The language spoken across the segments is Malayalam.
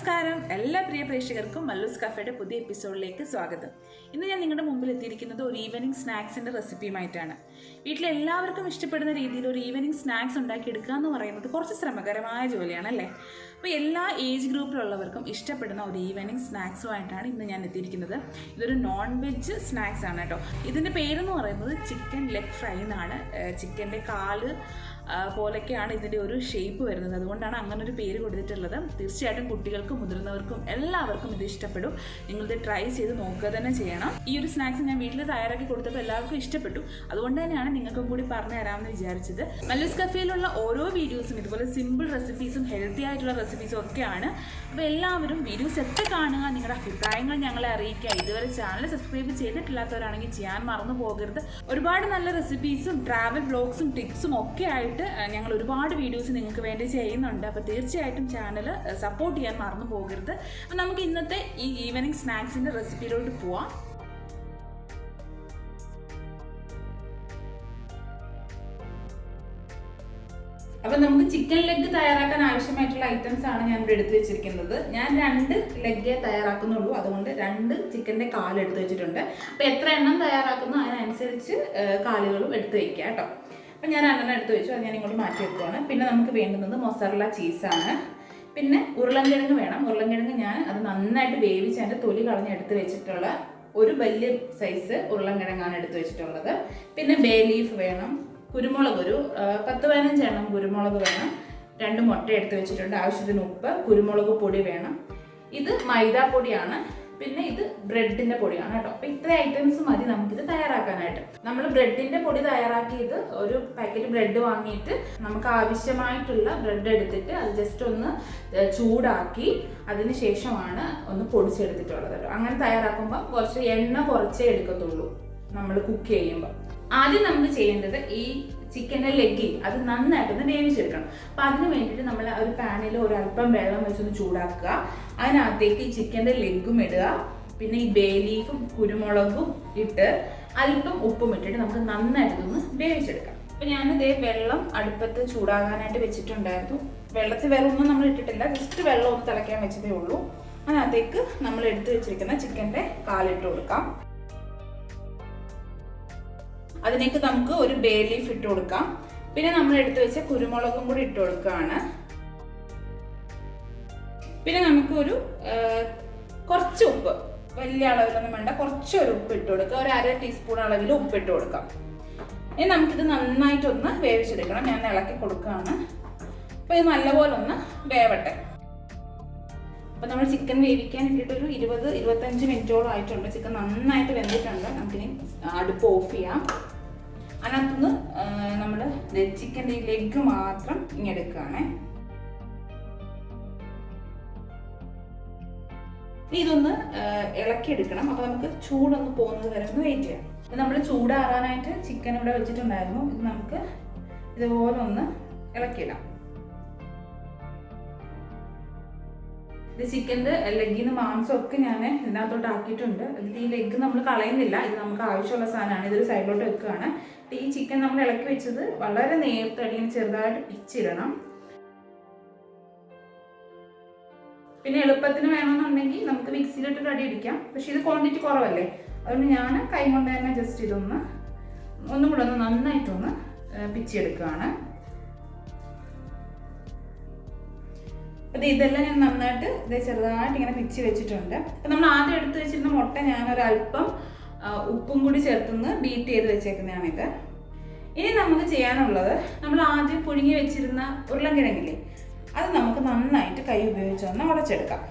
നമസ്കാരം എല്ലാ പ്രിയ പ്രേക്ഷകർക്കും മല്ലൂസ് കഫേയുടെ പുതിയ എപ്പിസോഡിലേക്ക് സ്വാഗതം. ഇന്ന് ഞാൻ നിങ്ങളുടെ മുമ്പിൽ എത്തിയിരിക്കുന്നത് ഒരു ഈവനിങ് സ്നാക്സിൻ്റെ റെസിപ്പിയുമായിട്ടാണ്. വീട്ടിലെ എല്ലാവർക്കും ഇഷ്ടപ്പെടുന്ന രീതിയിൽ ഒരു ഈവനിങ് സ്നാക്സ് ഉണ്ടാക്കിയെടുക്കുക എന്ന് പറയുന്നത് കുറച്ച് ശ്രമകരമായ ജോലിയാണല്ലേ. അപ്പോൾ എല്ലാ ഏജ് ഗ്രൂപ്പിലുള്ളവർക്കും ഇഷ്ടപ്പെടുന്ന ഒരു ഈവനിങ് സ്നാക്സുമായിട്ടാണ് ഇന്ന് ഞാൻ എത്തിയിരിക്കുന്നത്. ഇതൊരു നോൺ വെജ് സ്നാക്സ് ആണ് കേട്ടോ. ഇതിൻ്റെ പേരെന്ന് പറയുന്നത് ചിക്കൻ ലെഗ് ഫ്രൈ എന്നാണ്. ചിക്കൻ്റെ കാല് പോലെയൊക്കെയാണ് ഇതിൻ്റെ ഒരു ഷേപ്പ് വരുന്നത്, അതുകൊണ്ടാണ് അങ്ങനെ ഒരു പേര് കൊടുത്തിട്ടുള്ളത്. തീർച്ചയായിട്ടും കുട്ടികൾക്കും മുതിർന്നവർക്കും എല്ലാവർക്കും ഇത് ഇഷ്ടപ്പെടും. നിങ്ങളിത് ട്രൈ ചെയ്ത് നോക്കുക തന്നെ ചെയ്യണം. ഈ ഒരു സ്നാക്സ് ഞാൻ വീട്ടിൽ തയ്യാറാക്കി കൊടുത്തപ്പോൾ എല്ലാവർക്കും ഇഷ്ടപ്പെട്ടു, അതുകൊണ്ട് തന്നെയാണ് നിങ്ങൾക്കും കൂടി പറഞ്ഞു തരാമെന്ന് വിചാരിച്ചത്. മല്ലൂസ് കഫേയിലുള്ള ഓരോ വീഡിയോസും ഇതുപോലെ സിമ്പിൾ റെസിപ്പീസും ഹെൽത്തി ആയിട്ടുള്ള റെസിപ്പീസും ഒക്കെയാണ്. അപ്പോൾ എല്ലാവരും വീഡിയോസ് ഒക്കെ കാണുക, നിങ്ങളുടെ അഭിപ്രായങ്ങൾ ഞങ്ങളെ അറിയിക്കുക. ഇതുവരെ ചാനൽ സബ്സ്ക്രൈബ് ചെയ്തിട്ടില്ലാത്തവരാണെങ്കിൽ ചെയ്യാൻ മറന്നു പോകരുത്. ഒരുപാട് നല്ല റെസിപ്പീസും ട്രാവൽ വ്ലോഗ്സും ടിപ്സും ഒക്കെ ആയിട്ട് ഞങ്ങൾ ഒരുപാട് വീഡിയോസ് നിങ്ങൾക്ക് വേണ്ടി ചെയ്യുന്നുണ്ട്. അപ്പോൾ തീർച്ചയായിട്ടും ചാനൽ സപ്പോർട്ട് ചെയ്യാൻ മറന്നു പോകരുത്. അപ്പോൾ നമുക്ക് ഇന്നത്തെ ഈ ഈവനിങ് സ്നാക്സിൻ്റെ റെസിപ്പിയിലോട്ട് പോവാം. അപ്പം നമുക്ക് ചിക്കൻ ലെഗ് തയ്യാറാക്കാൻ ആവശ്യമായിട്ടുള്ള ഐറ്റംസ് ആണ് ഞാൻ ഇവിടെ എടുത്ത് വെച്ചിരിക്കുന്നത്. ഞാൻ 2 ലെഗേ തയ്യാറാക്കുന്നുള്ളൂ, അതുകൊണ്ട് 2 ചിക്കൻ്റെ കാല് എടുത്ത് വെച്ചിട്ടുണ്ട്. അപ്പോൾ എത്ര എണ്ണം തയ്യാറാക്കുന്നു അതിനനുസരിച്ച് കാലുകളും എടുത്ത് വയ്ക്കുക കേട്ടോ. അപ്പം ഞാൻ 2 എടുത്ത് വെച്ചു, അത് ഞാൻ ഇങ്ങോട്ട് മാറ്റി വെക്കുവാണ്. പിന്നെ നമുക്ക് വേണ്ടുന്നത് മൊസറല്ല ചീസാണ്. പിന്നെ ഉരുളൻകിഴങ്ങ് വേണം. ഉരുളൻകിഴങ്ങ് ഞാൻ അത് നന്നായിട്ട് വേവിച്ച് അതിൻ്റെ തൊലി കളഞ്ഞ് എടുത്ത് വെച്ചിട്ടുള്ള ഒരു വലിയ സൈസ് ഉരുളൻകിഴങ്ങാണ് എടുത്ത് വെച്ചിട്ടുള്ളത്. പിന്നെ ബേ ലീഫ് വേണം. കുരുമുളക് ഒരു 10-15 എണ്ണം കുരുമുളക് വേണം. 2 മുട്ട എടുത്ത് വെച്ചിട്ടുണ്ട്. ആവശ്യത്തിന് ഉപ്പ്, കുരുമുളക് പൊടി വേണം. ഇത് മൈദാപ്പൊടിയാണ്. പിന്നെ ഇത് ബ്രെഡിൻ്റെ പൊടിയാണ് കേട്ടോ. അപ്പോൾ ഇത്ര ഐറ്റംസ് മതി നമുക്കിത് തയ്യാറാക്കാനായിട്ട്. നമ്മൾ ബ്രെഡിൻ്റെ പൊടി തയ്യാറാക്കിയത് ഒരു പാക്കറ്റ് ബ്രെഡ് വാങ്ങിയിട്ട് നമുക്ക് ആവശ്യമായിട്ടുള്ള ബ്രെഡ് എടുത്തിട്ട് അത് ജസ്റ്റ് ഒന്ന് ചൂടാക്കി അതിന് ശേഷമാണ് ഒന്ന് പൊടിച്ചെടുത്തിട്ടുള്ളത് കേട്ടോ. അങ്ങനെ തയ്യാറാക്കുമ്പോൾ കുറച്ച് എണ്ണ കുറച്ചേ എടുക്കത്തുള്ളൂ നമ്മൾ കുക്ക് ചെയ്യുമ്പോൾ. ആദ്യം നമുക്ക് ചെയ്യേണ്ടത് ഈ ചിക്കൻ്റെ ലെഗ് അത് നന്നായിട്ടൊന്ന് വേവിച്ചെടുക്കണം. അപ്പം അതിന് വേണ്ടിയിട്ട് നമ്മൾ ഒരു പാനിൽ ഒരല്പം വെള്ളം വെച്ചൊന്ന് ചൂടാക്കുക. അതിനകത്തേക്ക് ഈ ചിക്കൻ്റെ ലെഗും ഇടുക. പിന്നെ ഈ ബേ ലീഫും കുരുമുളകും ഇട്ട് അല്പം ഉപ്പും ഇട്ടിട്ട് നമുക്ക് നന്നായിട്ടൊന്ന് വേവിച്ചെടുക്കാം. അപ്പം ഞാനിതേ വെള്ളം അടുപ്പത്ത് ചൂടാകാനായിട്ട് വെച്ചിട്ടുണ്ടായിരുന്നു. വെള്ളത്തിൽ വേറെ ഒന്നും നമ്മൾ ഇട്ടിട്ടില്ല, ജസ്റ്റ് വെള്ളം ഒന്ന് തിളയ്ക്കാൻ വെച്ചതേ ഉള്ളൂ. അതിനകത്തേക്ക് നമ്മൾ എടുത്ത് വെച്ചിരിക്കുന്ന ചിക്കൻ്റെ കാലിട്ട് കൊടുക്കാം. അതിലേക്ക് നമുക്ക് ഒരു ബേ ലീഫ് ഇട്ട് കൊടുക്കാം. പിന്നെ നമ്മൾ എടുത്തു വെച്ച കുരുമുളകും കൂടി ഇട്ട് കൊടുക്കുകയാണ്. പിന്നെ നമുക്കൊരു കുറച്ച് ഉപ്പ്, വലിയ അളവിലൊന്നും വേണ്ട, കുറച്ചൊരു ഉപ്പ് ഇട്ട് കൊടുക്കുക. ഒരു 1/2 ടീസ്പൂൺ അളവിൽ ഉപ്പ് ഇട്ട് കൊടുക്കാം. ഇനി നമുക്കിത് നന്നായിട്ടൊന്ന് വേവിച്ചെടുക്കണം. ഞാൻ ഇളക്കി കൊടുക്കുകയാണ്. അപ്പോൾ ഇത് നല്ലപോലെ ഒന്ന് വേവട്ടെ. അപ്പോൾ നമ്മൾ ചിക്കൻ വേവിക്കാൻ ഇട്ടിട്ടൊരു 20-25 മിനിറ്റോളം ആയിട്ടുണ്ട്. ചിക്കൻ നന്നായിട്ട് വെന്തിട്ടുണ്ട്. നമുക്കിനി അടുപ്പ് ഓഫ് ചെയ്യാം. അതിനകത്തുനിന്ന് നമ്മൾ ചിക്കൻ്റെ ഈ ലെഗ് മാത്രം ഇങ്ങെടുക്കുകയാണേ. ഇതൊന്ന് ഇളക്കിയെടുക്കണം. അപ്പോൾ നമുക്ക് ചൂടൊന്ന് പോകുന്നത് വരെ ഒന്ന് വെയിറ്റ് ചെയ്യാം. അപ്പോൾ നമ്മൾ ചൂടാറാനായിട്ട് ചിക്കൻ ഇവിടെ വെച്ചിട്ടുണ്ടായിരുന്നു. ഇത് നമുക്ക് ഇതുപോലെ ഒന്ന് ഇളക്കിയിടാം. ഇത് ചിക്കൻ്റെ ലെഗിന്ന് മാംസമൊക്കെ ഞാൻ ഇതിനകത്തോട്ട് ആക്കിയിട്ടുണ്ട്. എന്നിട്ട് ഈ ലെഗ് നമ്മൾ കളയുന്നില്ല, ഇത് നമുക്ക് ആവശ്യമുള്ള സാധനമാണ്. ഇതൊരു സൈഡിലോട്ട് വെക്കുകയാണ്. ഈ ചിക്കൻ നമ്മൾ ഇളക്കി വെച്ചത് വളരെ നേരത്തെ അടിയിൽ ചെറുതായിട്ട് പിച്ചിടണം. പിന്നെ എളുപ്പത്തിന് വേണമെന്നുണ്ടെങ്കിൽ നമുക്ക് മിക്സിയിലിട്ടൊരു അടി ഇടിക്കാം. പക്ഷെ ഇത് ക്വാണ്ടിറ്റി കുറവല്ലേ, അതുകൊണ്ട് ഞാൻ കൈ കൊണ്ട് തന്നെ ജസ്റ്റ് ഒന്നും കൂടെ ഒന്ന് നന്നായിട്ടൊന്ന് പിച്ചെടുക്കുകയാണ്. ഇതെല്ലാം ഞാൻ നന്നായിട്ട് ചെറുതായിട്ട് ഇങ്ങനെ പിച്ചി വെച്ചിട്ടുണ്ട്. അപ്പം നമ്മൾ ആദ്യം എടുത്ത് വെച്ചിരുന്ന മുട്ട ഞാനൊരല്പം ഉപ്പും കൂടി ചേർത്തൊന്ന് ബീറ്റ് ചെയ്ത് വെച്ചേക്കുന്നതാണിത്. ഇനി നമുക്ക് ചെയ്യാനുള്ളത്, നമ്മൾ ആദ്യം പുഴുങ്ങി വെച്ചിരുന്ന ഉരുളൻകിഴങ്ങില്ലേ, അത് നമുക്ക് നന്നായിട്ട് കൈ ഉപയോഗിച്ചൊന്ന് ഉടച്ചെടുക്കാം.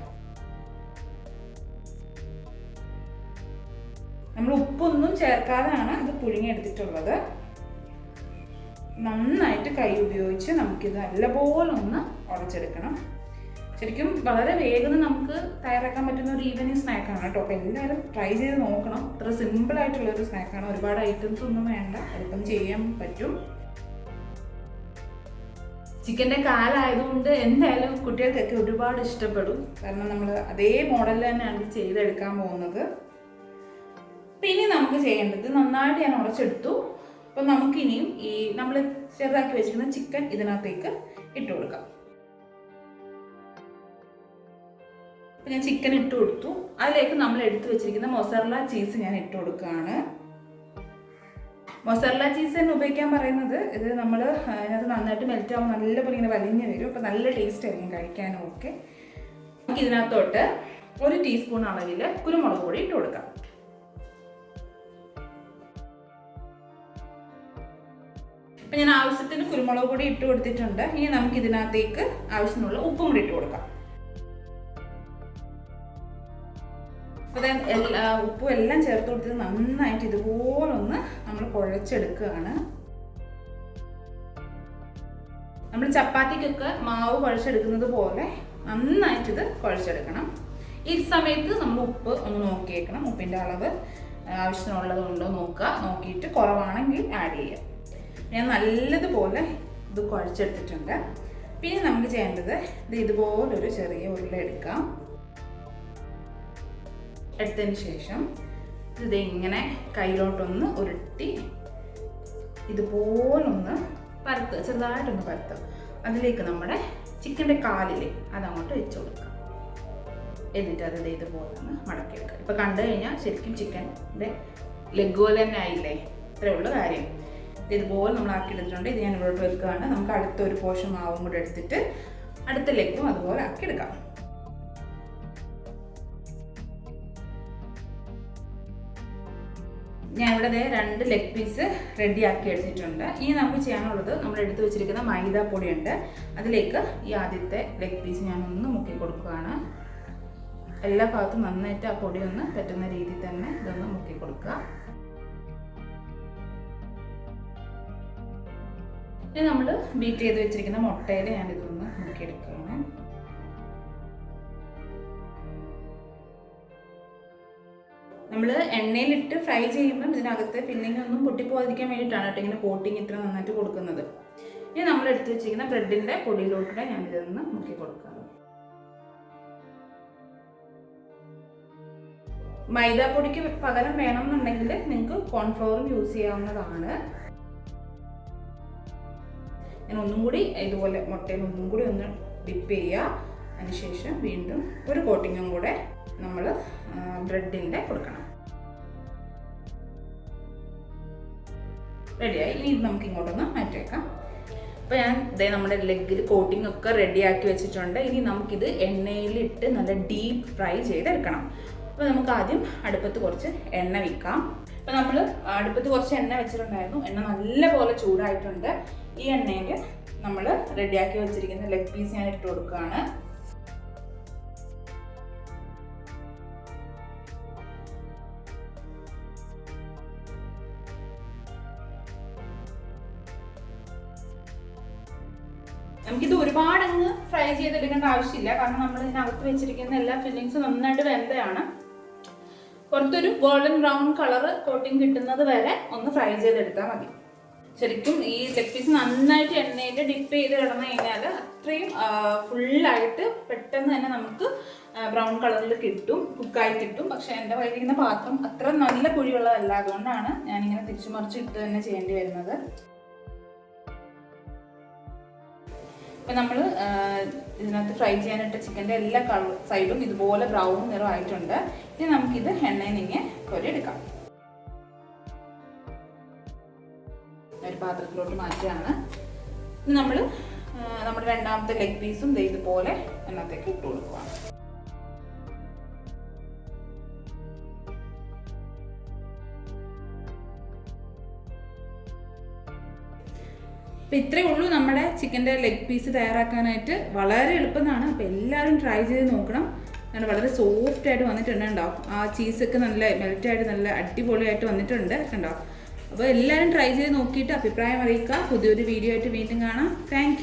നമ്മൾ ഉപ്പൊന്നും ചേർക്കാതെയാണ് ഇത് പുഴുങ്ങിയെടുത്തിട്ടുള്ളത്. നന്നായിട്ട് കൈ ഉപയോഗിച്ച് നമുക്കിത് നല്ലപോലെ ഒന്ന് ഉടച്ചെടുക്കണം. ശരിക്കും വളരെ വേഗം നമുക്ക് തയ്യാറാക്കാൻ പറ്റുന്ന ഒരു ഈവനിങ് സ്നാക്കാണ് കേട്ടോ. അപ്പോൾ എല്ലാവരും ട്രൈ ചെയ്ത് നോക്കണം. അത്ര സിമ്പിളായിട്ടുള്ളൊരു സ്നാക്കാണ്. ഒരുപാട് ഐറ്റംസ് ഒന്നും വേണ്ട, എളുപ്പം ചെയ്യാൻ പറ്റും. ചിക്കൻ്റെ കാലായതുകൊണ്ട് എന്തായാലും കുട്ടികൾക്കൊക്കെ ഒരുപാട് ഇഷ്ടപ്പെടും. കാരണം നമ്മൾ അതേ മോഡലിൽ തന്നെയാണ് ഇത് ചെയ്തെടുക്കാൻ പോകുന്നത്. പിന്നെ നമുക്ക് ചെയ്യേണ്ടത്, നന്നായിട്ട് ഞാൻ ഉടച്ചെടുത്തു. അപ്പോൾ നമുക്കിനിയും ഈ നമ്മൾ ചെറുതാക്കി വെച്ചിരിക്കുന്ന ചിക്കൻ ഇതിനകത്തേക്ക് ഇട്ട് കൊടുക്കാം. അപ്പോൾ ഞാൻ ചിക്കൻ ഇട്ട് കൊടുത്തു. അതിലേക്ക് നമ്മൾ എടുത്തു വെച്ചിരിക്കുന്ന മൊസറല്ല ചീസ് ഞാൻ ഇട്ട് കൊടുക്കുകയാണ്. മൊസറല്ല ചീസ് തന്നെ ഉപയോഗിക്കാൻ പറയുന്നത്, ഇത് നമ്മൾ അതിനകത്ത് നന്നായിട്ട് മെൽറ്റ് ആകുമ്പോൾ നല്ലപോലെ ഇങ്ങനെ വലിഞ്ഞ് വരും. അപ്പോൾ നല്ല ടേസ്റ്റ് ആയിരിക്കും കഴിക്കാനും ഒക്കെ. നമുക്ക് ഇതിനകത്തോട്ട് 1 ടീസ്പൂൺ അളവിൽ കുരുമുളക് പൊടി ഇട്ട് കൊടുക്കാം. അപ്പം ഞാൻ ആവശ്യത്തിന് കുരുമുളക് പൊടി ഇട്ട് കൊടുത്തിട്ടുണ്ട്. ഇനി നമുക്ക് ഇതിനകത്തേക്ക് ആവശ്യത്തിനുള്ള ഉപ്പും കൂടി ഇട്ട് കൊടുക്കാം. അപ്പോൾ ഉപ്പും എല്ലാം ചേർത്ത് കൊടുത്തിട്ട് നന്നായിട്ട് ഇതുപോലൊന്ന് നമ്മൾ കുഴച്ചെടുക്കുകയാണ്. നമ്മൾ ചപ്പാത്തിക്കൊക്കെ മാവ് കുഴച്ചെടുക്കുന്നത് പോലെ നന്നായിട്ട് ഇത് കുഴച്ചെടുക്കണം. ഈ സമയത്ത് നമ്മൾ ഉപ്പ് ഒന്ന് നോക്കിയേക്കണം. ഉപ്പിൻ്റെ അളവ് ആവശ്യത്തിനുള്ളതുണ്ടോ നോക്കുക. നോക്കിയിട്ട് കുറവാണെങ്കിൽ ആഡ് ചെയ്യുക. ഞാൻ നല്ലതുപോലെ ഇത് കുഴച്ചെടുത്തിട്ടുണ്ട്. പിന്നെ നമുക്ക് ചെയ്യേണ്ടത് ഇതുപോലൊരു ചെറിയ ഉരുള എടുക്കാം. എടുത്തതിന് ശേഷം ഇത് ഇങ്ങനെ കയ്യിലോട്ടൊന്ന് ഉരുട്ടി ഇതുപോലൊന്ന് പരത്തുക, ചെറുതായിട്ടൊന്ന് പരത്തുക. അതിലേക്ക് നമ്മുടെ ചിക്കൻ്റെ കാലിൽ അതങ്ങോട്ട് വെച്ച് കൊടുക്കുക. എന്നിട്ട് അത് ഇതുപോലെ ഒന്ന് മടക്കിയെടുക്കുക. ഇപ്പോൾ കണ്ടു കഴിഞ്ഞാൽ ശരിക്കും ചിക്കൻ്റെ ലെഗ് പോലെ തന്നെ ആയില്ലേ? ഇത്രയേ ഉള്ളൂ കാര്യം. ഇതുപോലെ നമ്മൾ ആക്കി എടുത്തിട്ടുണ്ട്. ഇത് ഞാൻ ഇവിടോട്ട് വെക്കുകയാണ്. നമുക്ക് അടുത്തൊരു പോർഷൻ മാവും കൂടെ എടുത്തിട്ട് അടുത്ത ലെഗും അതുപോലെ ആക്കി എടുക്കാം. ഞാൻ ഇവിടെ 2 ലെഗ് പീസ് റെഡിയാക്കി എടുത്തിട്ടുണ്ട്. ഇനി നമുക്ക് ചെയ്യാനുള്ളത്, നമ്മൾ എടുത്തു വെച്ചിരിക്കുന്ന മൈദാപ്പൊടിയുണ്ട്. അതിലേക്ക് ഈ ആദ്യത്തെ ലെഗ് പീസ് ഞാൻ ഒന്ന് മുക്കി കൊടുക്കുകയാണ്. എല്ലാ ഭാഗത്തും നന്നായിട്ട് ആ പൊടി ഒന്ന് പറ്റുന്ന രീതിയിൽ തന്നെ ഇതൊന്ന് മുക്കി കൊടുക്കുക. ഇനി നമ്മൾ ബീറ്റ് ചെയ്ത് വെച്ചിരിക്കുന്ന മുട്ടയിൽ ഞാനിതൊന്ന് മുക്കിയെടുക്കുകയാണ്. നമ്മൾ എണ്ണയിലിട്ട് ഫ്രൈ ചെയ്യുമ്പം ഇതിനകത്ത് ഫില്ലിംഗ് ഒന്നും പൊട്ടിപ്പോകാതിരിക്കാൻ വേണ്ടിയിട്ടാണ് കേട്ടോ ഇങ്ങനെ കോട്ടിങ് ഇത്ര നന്നായിട്ട് കൊടുക്കുന്നത്. ഇനി നമ്മൾ എടുത്ത് വെച്ചിരിക്കുന്ന ബ്രെഡിൻ്റെ പൊടിയിലോട്ട് ഞാനിതൊന്ന് മുക്കി കൊടുക്കുകയാണ്. മൈദാപ്പൊടിക്ക് പകരം വേണമെന്നുണ്ടെങ്കിൽ നിങ്ങൾക്ക് കോൺഫ്ലവറും യൂസ് ചെയ്യാവുന്നതാണ്. ഞാൻ ഒന്നും കൂടി ഇതുപോലെ മുട്ടയിൽ ഒന്നും കൂടി ഒന്ന് ഡിപ്പ് ചെയ്യുക. അതിനുശേഷം വീണ്ടും ഒരു കോട്ടിങ്ങും കൂടെ നമ്മൾ ബ്രെഡിൻ്റെ കൊടുക്കണം. റെഡിയായി. ഇനി ഇത് നമുക്ക് ഇങ്ങോട്ടൊന്ന് മാറ്റി വെക്കാം. അപ്പോൾ ഞാൻ നമ്മുടെ ലെഗിൽ കോട്ടിംഗ് ഒക്കെ റെഡിയാക്കി വെച്ചിട്ടുണ്ട്. ഇനി നമുക്കിത് എണ്ണയിലിട്ട് നല്ല ഡീപ്പ് ഫ്രൈ ചെയ്തെടുക്കണം. അപ്പോൾ നമുക്ക് ആദ്യം അടുപ്പത്ത് കുറച്ച് എണ്ണ വെക്കാം. അപ്പോൾ നമ്മൾ അടുപ്പത്ത് കുറച്ച് എണ്ണ വെച്ചിട്ടുണ്ടായിരുന്നു. എണ്ണ നല്ലപോലെ ചൂടായിട്ടുണ്ട്. ഈ എണ്ണയിൽ നമ്മൾ റെഡിയാക്കി വെച്ചിരിക്കുന്ന ലെഗ് പീസ് ഞാൻ ഇട്ട് കൊടുക്കുകയാണ്. നമുക്കിത് ഒരുപാടങ്ങ് ഫ്രൈ ചെയ്തെടുക്കേണ്ട ആവശ്യമില്ല. കാരണം നമ്മൾ ഇതിനകത്ത് വെച്ചിരിക്കുന്ന എല്ലാ ഫില്ലിങ്സും നന്നായിട്ട് വെന്തയാണ്. പുറത്തൊരു ഗോൾഡൻ ബ്രൗൺ കളർ കോട്ടിങ് കിട്ടുന്നത് വരെ ഒന്ന് ഫ്രൈ ചെയ്തെടുത്താൽ മതി. ശരിക്കും ഈ ലെഗ് പീസ് നന്നായിട്ട് എണ്ണയിൽ ഡിപ്പ് ചെയ്ത് കിടന്നു കഴിഞ്ഞാൽ അത്രയും ഫുള്ളായിട്ട് പെട്ടെന്ന് തന്നെ നമുക്ക് ബ്രൗൺ കളറിൽ കിട്ടും, കുക്കായി കിട്ടും. പക്ഷെ എൻ്റെ കയ്യിലിരിക്കുന്ന പാത്രം അത്ര നല്ല കുഴിയുള്ളതല്ല. അതുകൊണ്ടാണ് ഞാനിങ്ങനെ തിരിച്ചു മറിച്ച് ഇട്ട് തന്നെ ചെയ്യേണ്ടി വരുന്നത്. അപ്പം നമ്മൾ ഇതിനകത്ത് ഫ്രൈ ചെയ്യാനിട്ട ചിക്കൻ്റെ എല്ലാ സൈഡും ഇതുപോലെ ബ്രൗൺ നിറമായിട്ടുണ്ട്. ഇനി നമുക്കിത് എണ്ണയിൽ നിന്ന് കോരിയെടുക്കാം. ഒരു പാത്രത്തിലോട്ട് മാറ്റുകയാണ്. ഇനി നമ്മൾ നമ്മുടെ രണ്ടാമത്തെ ലെഗ് പീസും ഇതുപോലെ എണ്ണത്തേക്ക് ഇട്ട് കൊടുക്കുകയാണ്. അപ്പോൾ ഇത്രയേ ഉള്ളൂ നമ്മുടെ ചിക്കൻ്റെ ലെഗ് പീസ് തയ്യാറാക്കാനായിട്ട്. വളരെ എളുപ്പമാണ്. അപ്പോൾ എല്ലാവരും ട്രൈ ചെയ്ത് നോക്കണം. നല്ല വളരെ സോഫ്റ്റ് ആയിട്ട് വന്നിട്ടുണ്ട്. ഉണ്ടാവും ആ ചീസൊക്കെ നല്ല മെൽറ്റായിട്ട് നല്ല അടിപൊളിയായിട്ട് വന്നിട്ടുണ്ട്. ഉണ്ടാവും. അപ്പോൾ എല്ലാവരും ട്രൈ ചെയ്ത് നോക്കിയിട്ട് അഭിപ്രായം അറിയിക്കുക. പുതിയൊരു വീഡിയോ ആയിട്ട് വീണ്ടും കാണാം. താങ്ക്